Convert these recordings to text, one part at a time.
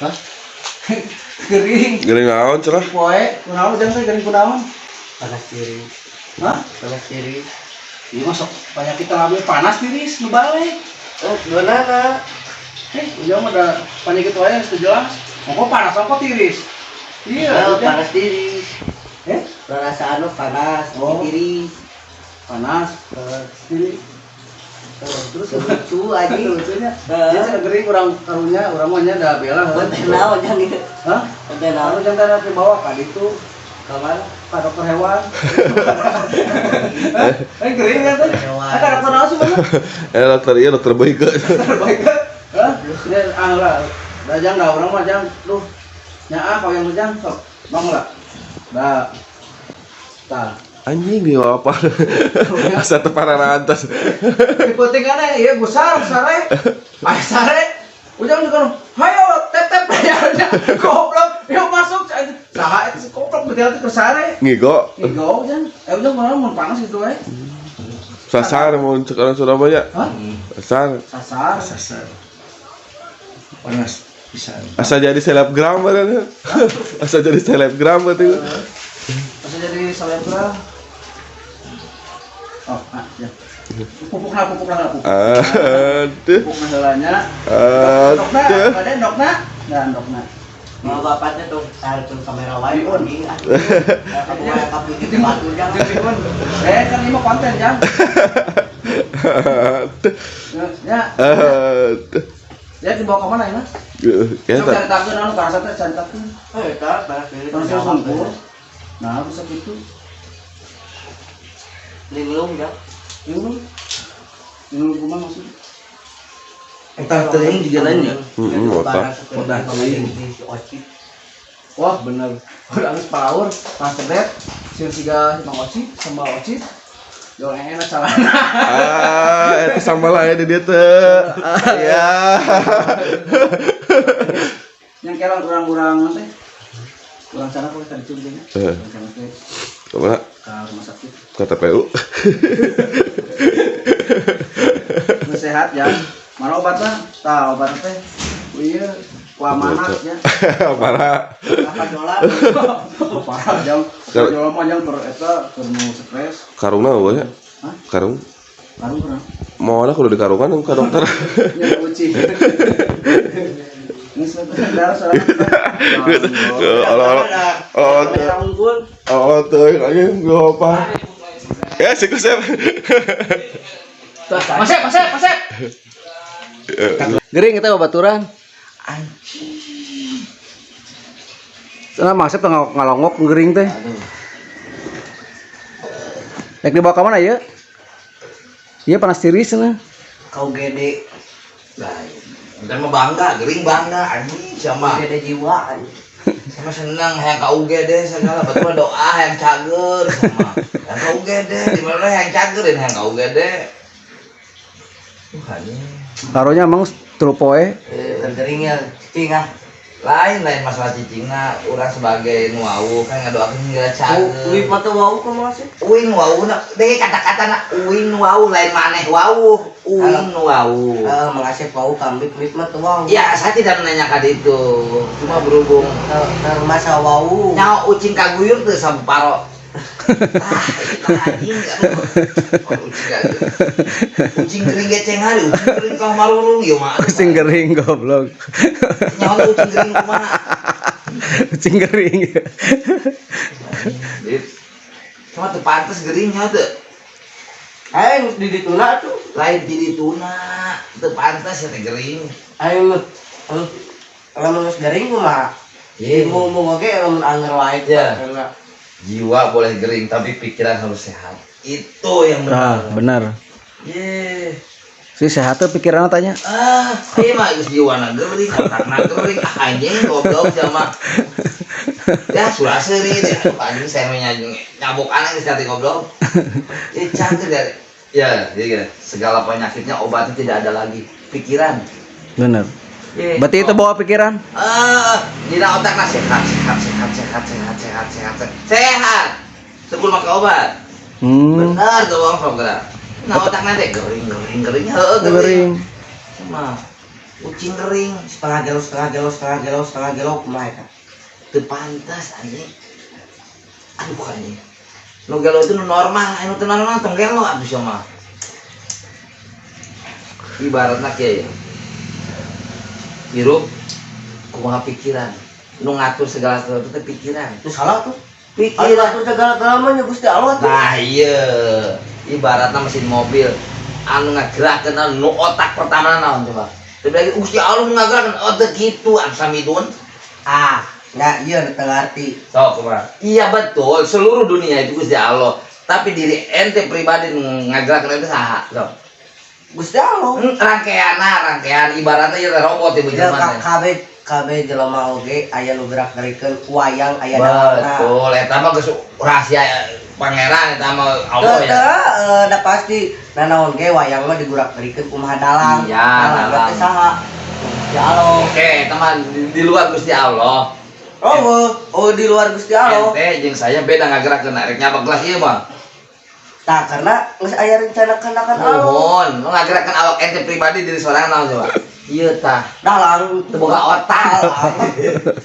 Hah? Gering. Gering naon cerah? Poe, kunaon jangan saya gering kunaon? Panas diri. Hah? Panas diri. Iya masuk banyak kita ngambil panas tiris nu balik. Oh, gimana? Ujang ada penyakit wae yang jelas. Kok panas kok tiris? Iya, Panas diri. Perasaan Perasaan lo panas diri. panas tiris. Terus Lucu aja. lucunya. Dia sudah gering kurang karunya, urang mah nya da bela. Kenal jangan gitu. Hah? Kenal. Harus jangan di bawah kan itu Kamar. Pak dokter hewan. Gering kan tuh. Hewan. Dokter langsung mana? Dokter iya dokter baik ke. Terbaik kan? Hah? Dia lah. Dah jangan dah orang mah jangan. Duh. Nya kau yang lu jangan sok. Bang lah. Dah. Tah. Anjing dia apa? Asa teu pararantos. Dipentingana ieu gusar sare. Sare. Ujang juga. Hayo tetep ya. Goblok. Yuk masuk. Saha eta si goblok betul teh sare. Ngigo. Ngigo ujang. Ujang mana mun panas gitu we. Sasar mau sekarang Surabaya. Hah? Sasar. Sasar. Panas pisan. Asa jadi selebgram badan. Asa jadi selebgram berarti. Asa jadi selebgram. Oh, ya. Pupukna. Aduh. Pupuk masalahnya. Dokna, badan dokna. Dan dokna. Mau bapaknya tuh taruh tuh kamera wide ini. Kamu kamu itu batu jangan. Kan ini mah konten jang. Ya. Ya dibawa ke mana ya? Ya Coba cari takun anu karasa teh cari takun. Eta panas diri. Terus sempur. Nah, bisa gitu. Linglung ya. Ini rumah maksud. Entah teuing juga lain ya. Udah teuing. Wah, bener. Udah geus power, pas sedet, siga Mang Ocit sama Ocit. Yo enak salahna. Itu sama lah ya di dia teh. Ya. Yang kira kurang teh. Kurang sana kalau tadi cuma kurang teh. Coba Ke rumah sakit. ke TPU. Sehat ya. Mana obatnya? Tahu obat teh. Oh iya, kuamanat ya. Parah. Apa jolan? Parah jam. Jolan mah jam eta keur stres. Karungna eueuh ya? Hah? Karung. Karung kurang. Mau kudu di karungan ke dokter. Ya uci. Ini sebentar salah. Oh, tuh lagi enggak apa. Ya, sih kusep. Masep. Gering kita babaturan. Anjing. Sana masep ngalongok gering teh. Nek dibawa ke mana ya? Iya panas tiris sana. Kau gede. Entar mah bangga, gering bangga anjing sama. Gede jiwa. Sama senang hayang ka UGD segala betul doa hayang cager sama. Hayang ka UGD di mana hayang cager dan hayang ka UGD. Anjing. Karonya emang telu poe. Tergeringnya cingah. Lain masalah cicingna urang sebagai nuau kan ngadoakeun geura cager. Uwi mah teu wau kumaha sih? Uing nuau na deui kata-katana uing nuau lain maneh wau. Uing nuau. Mengasih wau kambing uwi mah teu wau. Ya, saya tidak menanyakan itu. Cuma berhubung masa wau. nyawa ucing kaguyur teu samparo. Anjing ucing gering geceng hari, ucing gering kah malurung ya mah. Kucing gering goblok. Nyawa ucing gering kumaha? Kucing gering. Cuma teu pantes geringnya teu. Aing di dituna tuh. Lain di dituna, teu pantes ya teh gering. Aing lamun geus garing kumaha? Ye, Mau oge lamun anger wae Ya. enggak. jiwa boleh gering tapi pikiran harus sehat. Itu yang Benar. Ye. Si sehat tuh pikiranna tanya. Ieu mah geus jiwana geuring, otakna geuring, anjing goblok sama. Ya surah seuri deh, anjing saya nyabuk anak geus tadi goblok. Ini cantik dari. Ya, jadi segala penyakitnya obatnya tidak ada lagi. Pikiran. Benar. Ye. Berarti itu bawa pikiran. Dina otakna sehat. Sebelum makan obat. Benar tuh bang program. Nah otakna teh gering, heueuh gering. Gering. Sama Ucing kering setengah gelo kumaha eta. Teu pantas anjing. Aduh anjing. Nu gelo itu nu normal, anu teu normal tong gelo atuh sia mah. Ibaratna kieu. Hirup kumaha pikiran. Nu ngatur segala sesuatu teh pikiran. Itu salah tuh. Pikiran Atur segala mah nya Gusti Allah tuh. nah iya ibaratnya mesin mobil anu ngagerakeun anu otak pertama naon coba tapi lagi Gusti Allah ngagerakeun otak gitu anu samidun Ya iya tengah arti. sok coba iya betul seluruh dunia itu Gusti Allah tapi diri ente pribadi ngagerakeun itu saha sok Gusti Allah. rangkaian ibaratnya ya robot ibu Ya zaman KB jelema oge aya nu gerak-gerikeun wayang aya dalamna. betul eta mah geus rahasia pangeran eta mah Allah ya Da pasti nanaon ge wayang mah digurak-gerikeun kumaha dalang. Iya, dalang. Teh saha? Gusti Allah. oke teman di luar Gusti Allah Oh di luar Gusti Allah. ente jeung saya beda ngagerakeun rek nyabak gelas ieu mah Tah karena geus aya rencana kenakan Allah. mohon nu ngagerakeun awak ente pribadi diri sorangan naon coba ieu tah Dalang teu boga otak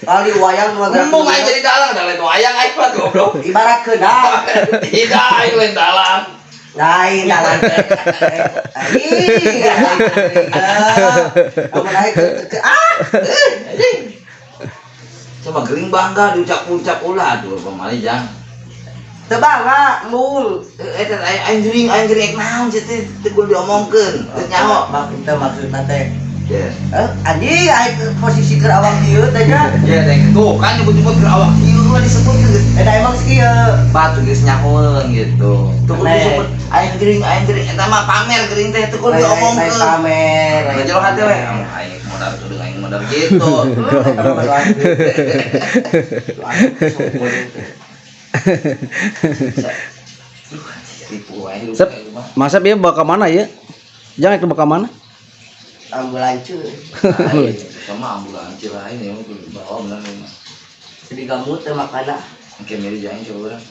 kali wayang nu ngomong aja jadi dalang dalam wayang aing mah goblok ibarat kedah. tidak aing lain dalang Lain dalang. Kamu naik ke anjing coba gering bangga diucap-ucap ulah aduh pamali jang teu bangga mung. eta aing gering naon sih teh teu kudu diomongkeun teu nyaho Maksudna teh ya anjing aya posisi keur awak dieu teh nya. ya teh tuh kan nyebut-nyebut ke awak ieu mah disebut geus Eta emang kieu. batu geus nyahoeun gitu tuh kudu Nek. disebut aing gering eta mah pamer gering teh teu kudu diomongkeun pamer. ngajelo hate we aing modal tuh aing modal gitu tipu wae hidup Sep. kayak mah Masa dia bawa ke mana ya? Jangan itu bawa ke mana? Ambulanceur. sama ambulans lain ya bawa bener mah Jadi gamut teh makana. oke miri jaing coba urang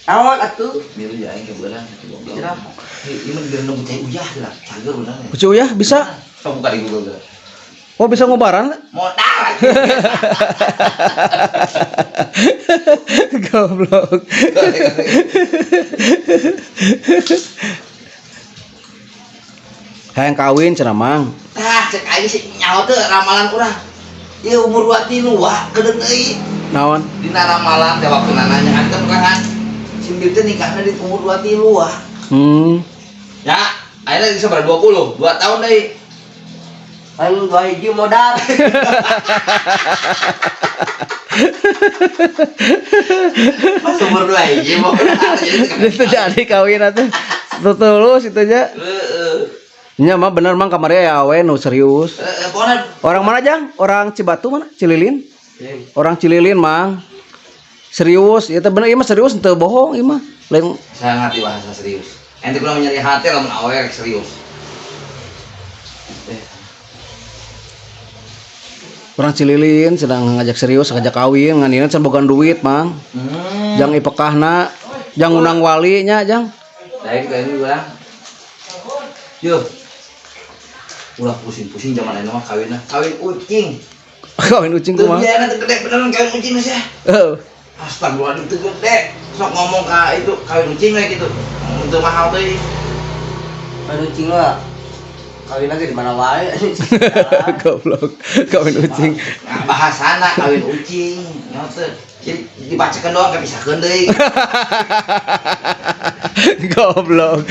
Naon atuh? miri jaing coba urang goblok ieu mah direnung cai uyah lah cager bener ya Kucu ya bisa? sok buka di Google Oh bisa ngobaran? modal Goblok. Hayang kawin cenah mang. tah cek aing sih nyaho teh ramalan urang ieu umur 23 wah kedeung deui Naon? dina ramalan teh waktu nanya kan kan simbir teh nikahna di umur 23 wah ya akhirnya bisa ber 20 2 tahun deui Anu dua hiji modal. pas umur 2 hiji mau Itu jadi kawin atuh. Tulus itu aja. Nya mah bener mang kamari ya we nu serius. pokoknya Orang mana Jang? Orang Cibatu mana? Cililin? Orang Cililin mang. Serius, ya teh bener ieu mah serius teu bohong ieu mah. Lain saya ngerti bahasa serius ente kudu nyari hati lamun awe rek serius orang Cililin sedang ngajak serius, ngajak kawin, nganinan can bogan duit, Mang. Jang ipekahna, jang undang wali nya, Jang. lain kayak ini urang yuk ulah pusing-pusing zaman ini mah kawin ucing Kawin ucing tuh kumaha? biayana teu gede beneran kawin ucing sih Heuh. astagfirullahaladzim teu gede sok ngomong ka itu kawin ucing we gitu untuk mahal teh Anu cing mah kawin lagi di mana wae. Goblok. Kawin ucing. nah, bahasana kawin ucing nyaho teh jadi dibacakeun doang kayak pisakeun deui Goblok.